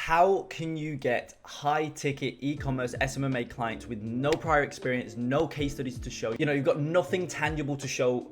How can you get high ticket e-commerce SMMA clients with no prior experience, no case studies to show? You know, you've got nothing tangible to show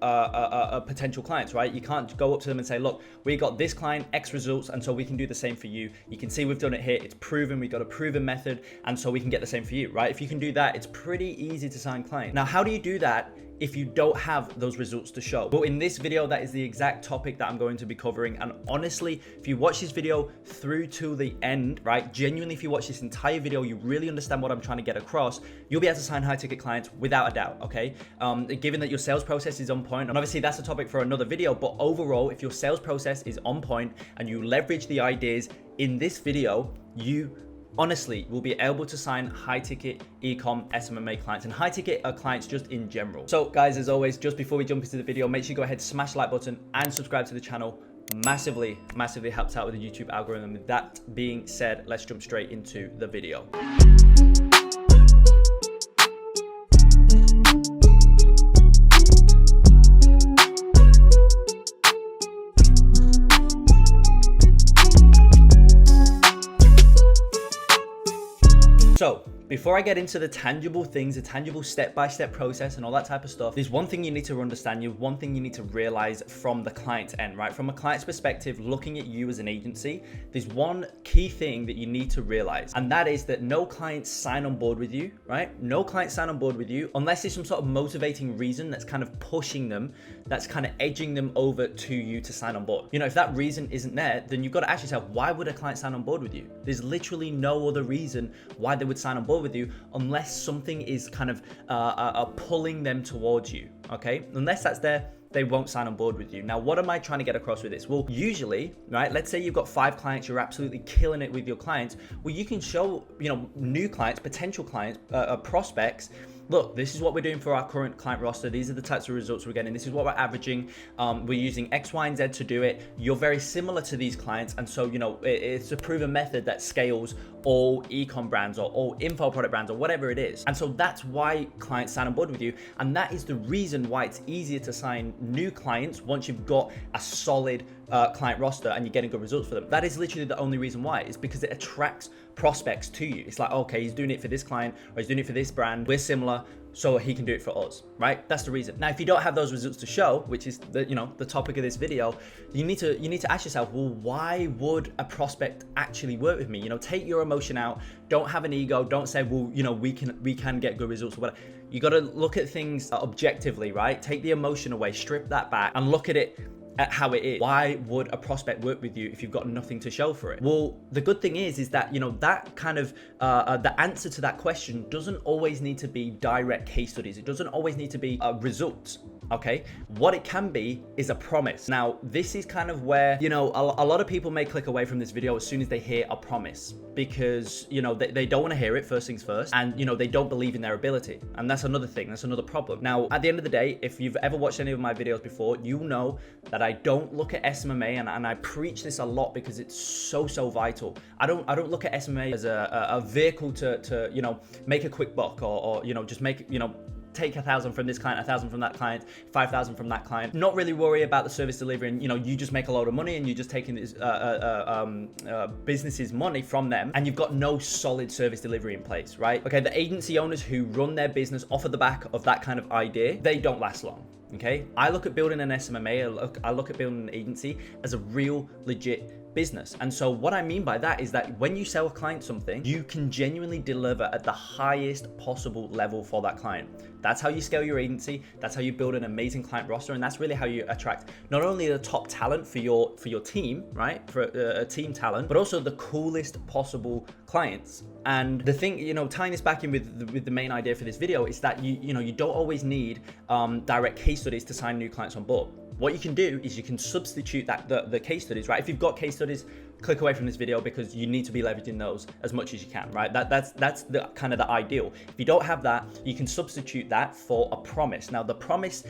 potential clients, right? You can't go up to them and say, look, we got this client, X results, and so we can do the same for you. You can see we've done it here. It's proven, we've got a proven method, and so we can get the same for you, right? If you can do that, it's pretty easy to sign clients. Now, how do you do that if you don't have those results to show? Well, in this video, that is the exact topic that I'm going to be covering. And honestly, if you watch this video through to the end, right, genuinely, if you watch this entire video, you really understand what I'm trying to get across, you'll be able to sign high ticket clients without a doubt, okay? Given that your sales process is on point, and obviously that's a topic for another video, but overall, if your sales process is on point and you leverage the ideas in this video, you honestly will be able to sign high ticket e-com SMMA clients and high ticket clients just in general. So guys, as always, just before we jump into the video, make sure you go ahead, smash the like button and subscribe to the channel. Massively helps out with the YouTube algorithm. With that being said, let's jump straight into the video. So before I get into the tangible things, the tangible step-by-step process and all that type of stuff, there's one thing you need to understand, one thing you need to realize from the client's end, right? From a client's perspective, looking at you as an agency, there's one key thing that you need to realize, and that is that no clients sign on board with you, right? No clients sign on board with you unless there's some sort of motivating reason that's kind of pushing them, that's kind of edging them over to you to sign on board. You know, if that reason isn't there, then you've got to ask yourself, why would a client sign on board with you? There's literally no other reason why they would sign on board with you unless something is kind of pulling them towards you, okay? Unless that's there, they won't sign on board with you. Now, what am I trying to get across with this? Well, usually, right, let's say you've got 5 clients, you're absolutely killing it with your clients. Well, you can show, you know, new clients, potential clients, prospects, look, this is what we're doing for our current client roster. These are the types of results we're getting. This is what we're averaging. We're using X, Y, and Z to do it. You're very similar to these clients. And so, you know, it's a proven method that scales all e-com brands or all info product brands or whatever it is. And so that's why clients sign on board with you. And that is the reason why it's easier to sign new clients once you've got a solid client roster and you're getting good results for them. That is literally the only reason why. It's because it attracts prospects to you. It's like, okay, he's doing it for this client or he's doing it for this brand. We're similar, so he can do it for us, right? That's the reason. Now, if you don't have those results to show, which is the, you know, the topic of this video, you need to ask yourself, well, why would a prospect actually work with me? You know, take your emotion out. Don't have an ego. Don't say, well, you know, we can get good results or whatever. You got to look at things objectively, right? Take the emotion away, strip that back, and look at it at how it is. Why would a prospect work with you if you've got nothing to show for it? Well, the good thing is that, you know, that kind of the answer to that question doesn't always need to be direct case studies. It doesn't always need to be results. Okay, what it can be is a promise. Now, this is kind of where, you know, a lot of people may click away from this video as soon as they hear a promise, because, you know, they don't want to hear it, first things first, and, you know, they don't believe in their ability. And that's another thing, that's another problem. Now, at the end of the day, if you've ever watched any of my videos before, you know that I don't look at SMMA, and I preach this a lot because it's so vital. I don't look at SMMA as a vehicle to, you know, make a quick buck or you know, just make, you know, take 1,000 from this client, 1,000 from that client, 5,000 from that client. Not really worry about the service delivery, and, you know, you just make a load of money and you're just taking this business's money from them, and you've got no solid service delivery in place, right? Okay, the agency owners who run their business off of the back of that kind of idea, they don't last long. Okay, I look at building an SMMA, I look at building an agency as a real legit business. And so what I mean by that is that when you sell a client something, you can genuinely deliver at the highest possible level for that client. That's how you scale your agency. That's how you build an amazing client roster. And that's really how you attract not only the top talent for your team, right? For a team talent, but also the coolest possible clients. And the thing, you know, tying this back in with the main idea for this video is that you know, you don't always need direct case studies to sign new clients on board. What you can do is you can substitute the case studies, right? If you've got case studies, click away from this video because you need to be leveraging those as much as you can, right? That's the kind of the ideal. If you don't have that, you can substitute that for a promise. Now, the promise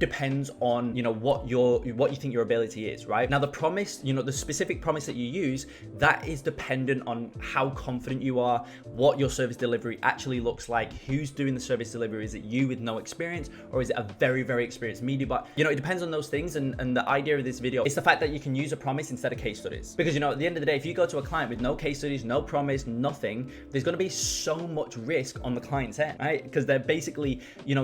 depends on, what you think your ability is, right? Now the promise, the specific promise that you use, that is dependent on how confident you are, what your service delivery actually looks like, who's doing the service delivery. Is it you with no experience, or is it a very, very experienced media buyer? It depends on those things. And the idea of this video is the fact that you can use a promise instead of case studies. Because, at the end of the day, if you go to a client with no case studies, no promise, nothing, there's going to be so much risk on the client's end, right? Because they're basically,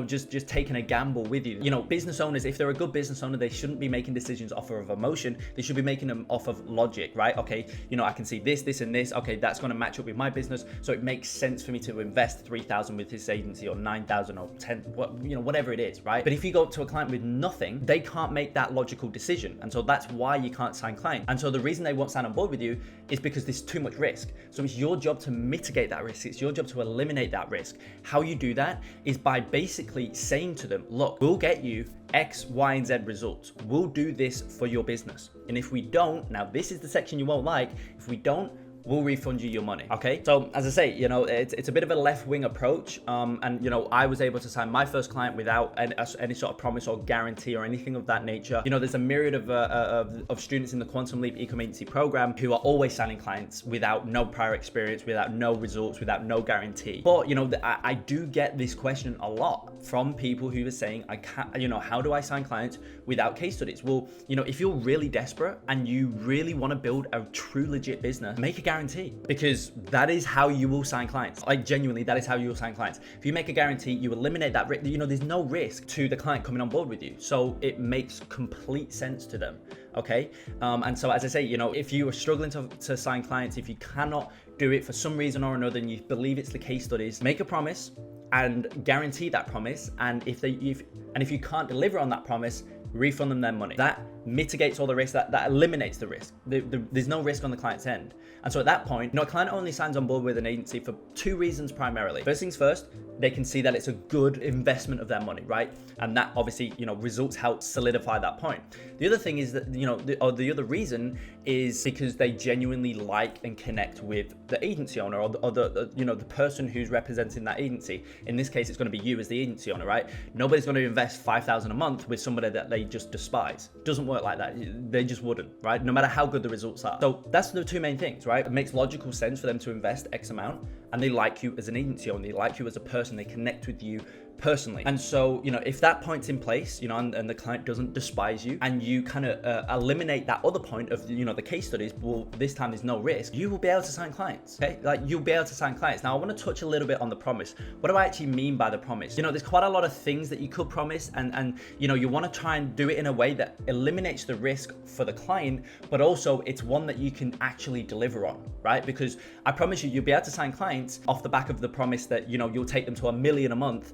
just taking a gamble with you. Business owners, if they're a good business owner, they shouldn't be making decisions off of emotion. They should be making them off of logic, right? Okay, I can see this and this. Okay, that's going to match up with my business, so it makes sense for me to invest 3,000 with this agency, or 9,000, or 10, whatever it is, right? But if you go to a client with nothing, they can't make that logical decision, and so that's why you can't sign clients. And so the reason they won't sign on board with you is because there's too much risk. So it's your job to mitigate that risk. It's your job to eliminate that risk. How you do that is by basically saying to them, look, we'll get you X, Y, and Z results. We'll do this for your business. And if we don't, now this is the section you won't like, if we don't, we'll refund you your money. Okay, so as I say, it's a bit of a left-wing approach, and I was able to sign my first client without any sort of promise or guarantee or anything of that nature. There's a myriad of students in the Quantum Leap Ecom Agency program who are always signing clients without no prior experience, without no results, without no guarantee. But I do get this question a lot from people who are saying, I can't, how do I sign clients without case studies? Well, if you're really desperate and you really want to build a true legit business, make a guarantee, because that is how you will sign clients. Like, genuinely, that is how you will sign clients. If you make a guarantee, you eliminate that risk. There's no risk to the client coming on board with you, so it makes complete sense to them. Okay, and so as I say, if you are struggling to sign clients, if you cannot do it for some reason or another, and you believe it's the case studies, make a promise and guarantee that promise. And if you can't deliver on that promise, refund them their money. That mitigates all the risk, that eliminates the risk. There's no risk on the client's end. And so at that point, a client only signs on board with an agency for two reasons primarily. First things first, they can see that it's a good investment of their money, right? And that obviously, results help solidify that point. The other thing is that, the other reason is because they genuinely like and connect with the agency owner, or the person who's representing that agency. In this case, it's going to be you as the agency owner, right? Nobody's going to invest $5,000 a month with somebody that they just despise. It doesn't work like that. They just wouldn't, right? No matter how good the results are. So that's the two main things, right? It makes logical sense for them to invest X amount, and they like you as an agency owner. They like you as a person. They connect with you personally. And so, if that point's in place, and the client doesn't despise you, and you kind of eliminate that other point of, the case studies, well, this time there's no risk, you will be able to sign clients, okay? Like, you'll be able to sign clients. Now, I want to touch a little bit on the promise. What do I actually mean by the promise? There's quite a lot of things that you could promise, and you want to try and do it in a way that eliminates the risk for the client, but also it's one that you can actually deliver on, right? Because I promise you'll be able to sign clients off the back of the promise that, you'll take them to $1 million a month,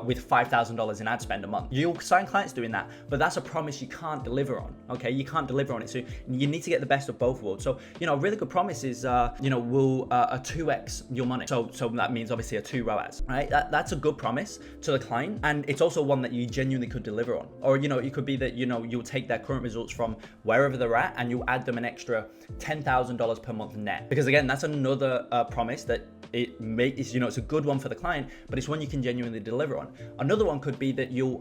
with $5,000 in ad spend a month. You'll sign clients doing that, but that's a promise you can't deliver on, okay? You can't deliver on it, so you need to get the best of both worlds. So, a really good promise is, will a 2x your money. So that means obviously a 2 ROAS, right? That's a good promise to the client, and it's also one that you genuinely could deliver on. Or, it could be that, you'll take their current results from wherever they're at, and you'll add them an extra $10,000 per month net. Because again, that's another promise that it's a good one for the client, but it's one you can genuinely deliver on. Another one could be that you'll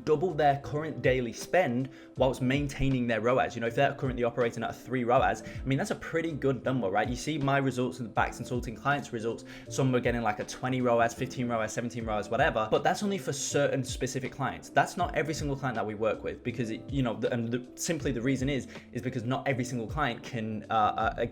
double their current daily spend whilst maintaining their ROAS. If they're currently operating at a 3 ROAS, that's a pretty good number, right? You see my results and Bax Consulting clients' results, some are getting like a 20 ROAS, 15 ROAS, 17 ROAS, whatever, but that's only for certain specific clients. That's not every single client that we work with, because simply the reason is because not every single client can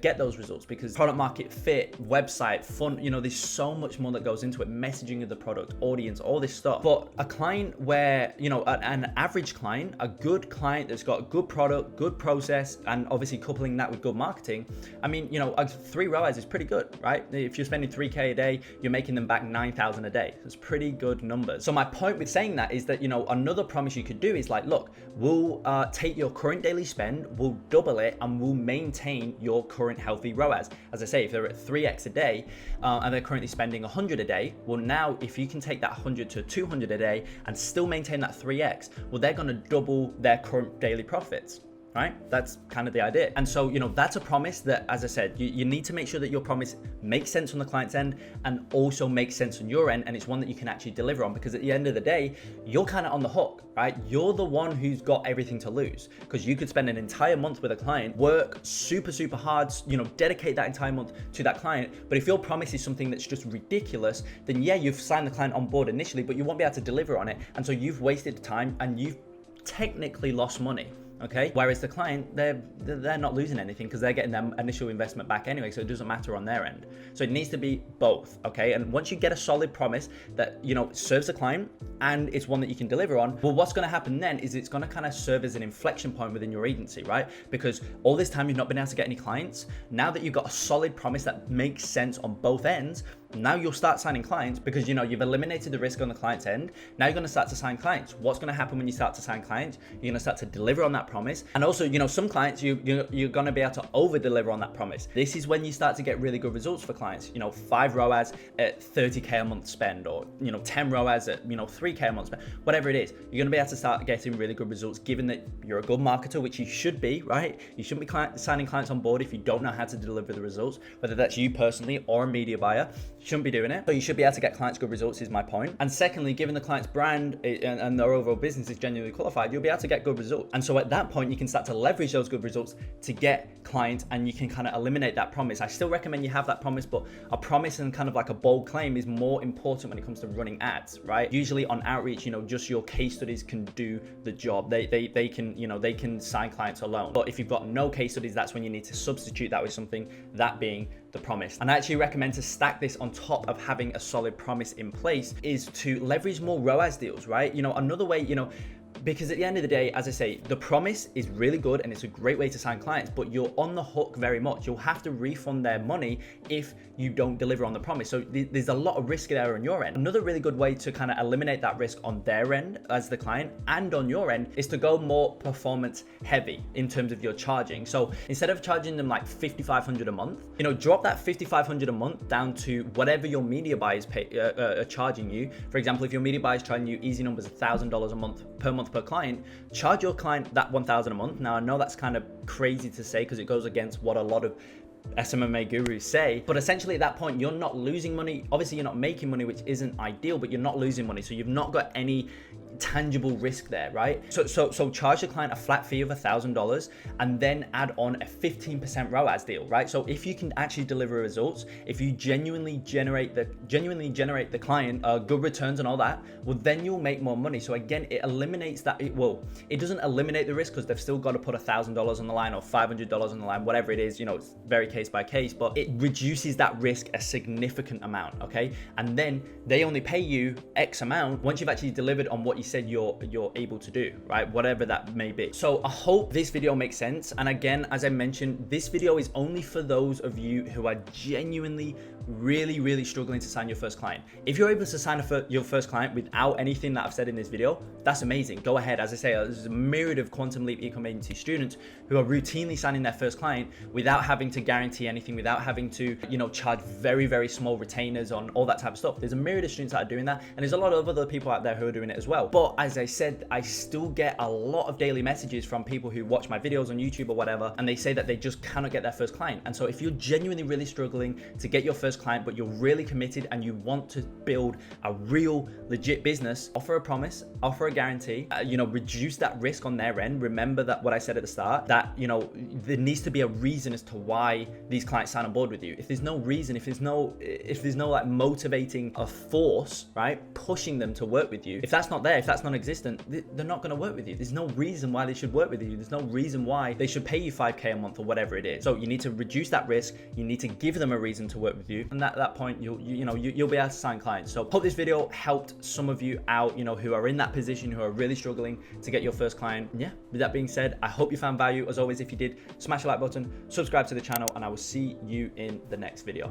get those results, because product market fit, website, fun, there's so much more that goes into it, messaging of the product, audience, all this stuff. But a client where, an average client, a good client that's got a good product, good process, and obviously coupling that with good marketing, a 3 ROAS is pretty good, right? If you're spending $3K a day, you're making them back $9,000 a day. It's pretty good numbers. So my point with saying that is that, another promise you could do is like, look, we'll take your current daily spend, we'll double it, and we'll maintain your current healthy ROAS. As I say, if they're at 3x a day, and they're currently spending 100 a day, well, now if you can take that 100 to 200 a day and still maintain that 3x, well, they're going to double their current daily profits. right? That's kind of the idea. And so, that's a promise that, as I said, you need to make sure that your promise makes sense on the client's end and also makes sense on your end. And it's one that you can actually deliver on, because at the end of the day, you're kind of on the hook, right? You're the one who's got everything to lose, because you could spend an entire month with a client, work super, super hard, dedicate that entire month to that client. But if your promise is something that's just ridiculous, then yeah, you've signed the client on board initially, but you won't be able to deliver on it. And so you've wasted time and you've technically lost money. Okay. Whereas the client, they're not losing anything because they're getting their initial investment back anyway. So it doesn't matter on their end. So it needs to be both. Okay. And once you get a solid promise that, serves the client and it's one that you can deliver on, well, what's going to happen then is it's going to kind of serve as an inflection point within your agency, right? Because all this time you've not been able to get any clients. Now that you've got a solid promise that makes sense on both ends, now you'll start signing clients because you've eliminated the risk on the client's end. Now you're going to start to sign clients. What's going to happen when you start to sign clients? You're going to start to deliver on that promise. And also, some clients you're going to be able to over deliver on that promise. This is when you start to get really good results for clients. 5 ROAS at 30K a month spend, or 10 ROAS at 3K a month spend, whatever it is. You're going to be able to start getting really good results, given that you're a good marketer, which you should be, right? You shouldn't be signing clients on board if you don't know how to deliver the results, whether that's you personally or a media buyer. Shouldn't be doing it, but you should be able to get clients good results, is my point. And secondly, given the client's brand and their overall business is genuinely qualified, you'll be able to get good results. And so at that point, you can start to leverage those good results to get clients, and you can kind of eliminate that promise. I still recommend you have that promise, but a promise and kind of like a bold claim is more important when it comes to running ads, right? Usually on outreach, just your case studies can do the job. They can sign clients alone. But if you've got no case studies, that's when you need to substitute that with something, that being the promise. And I actually recommend to stack this on top of having a solid promise in place is to leverage more ROAS deals, right? Another way, because at the end of the day, as I say, the promise is really good and it's a great way to sign clients, but you're on the hook very much. You'll have to refund their money if you don't deliver on the promise. So there's a lot of risk there on your end. Another really good way to kind of eliminate that risk on their end as the client and on your end is to go more performance heavy in terms of your charging. So instead of charging them like $5,500 a month, drop that $5,500 a month down to whatever your media buyers are charging you. For example, if your media buyer is charging you easy numbers $1,000 a month per client, charge your client that $1,000 a month. Now I know that's kind of crazy to say because it goes against what a lot of SMMA gurus say, but essentially at that point you're not losing money. Obviously you're not making money, which isn't ideal, but you're not losing money, so you've not got any tangible risk there, right? So charge the client a flat fee of $1,000 and then add on a 15% ROAS deal, right? So if you can actually deliver results, if you genuinely generate the client good returns and all that, well then you'll make more money. So again, it eliminates that. It doesn't eliminate the risk because they've still got to put $1,000 on the line or $500 on the line, whatever it is. It's very case by case, but it reduces that risk a significant amount. Okay, and then they only pay you X amount once you've actually delivered on what you said you're able to do, right? Whatever that may be. So I hope this video makes sense. And again, as I mentioned, this video is only for those of you who are genuinely really struggling to sign your first client. If you're able to sign your first client without anything that I've said in this video, that's amazing. Go ahead. As I say, there's a myriad of Quantum Leap Ecom Agency students who are routinely signing their first client without having to guarantee anything, without having to, charge very small retainers on all that type of stuff. There's a myriad of students that are doing that, and there's a lot of other people out there who are doing it as well. But as I said, I still get a lot of daily messages from people who watch my videos on YouTube or whatever, and they say that they just cannot get their first client. And so if you're genuinely really struggling to get your first client, but you're really committed and you want to build a real legit business, offer a promise, offer a guarantee, reduce that risk on their end. Remember that what I said at the start, that, there needs to be a reason as to why these clients sign on board with you. If there's no reason, if there's no like motivating a force, right, pushing them to work with you, if that's not there, if that's non-existent, they're not going to work with you. There's no reason why they should work with you. There's no reason why they should pay you $5K a month or whatever it is. So you need to reduce that risk. You need to give them a reason to work with you, and at that point you'll be able to sign clients. So hope this video helped some of you out, who are in that position, who are really struggling to get your first client. Yeah, with that being said, I hope you found value. As always, if you did, smash the like button, subscribe to the channel, and I will see you in the next video.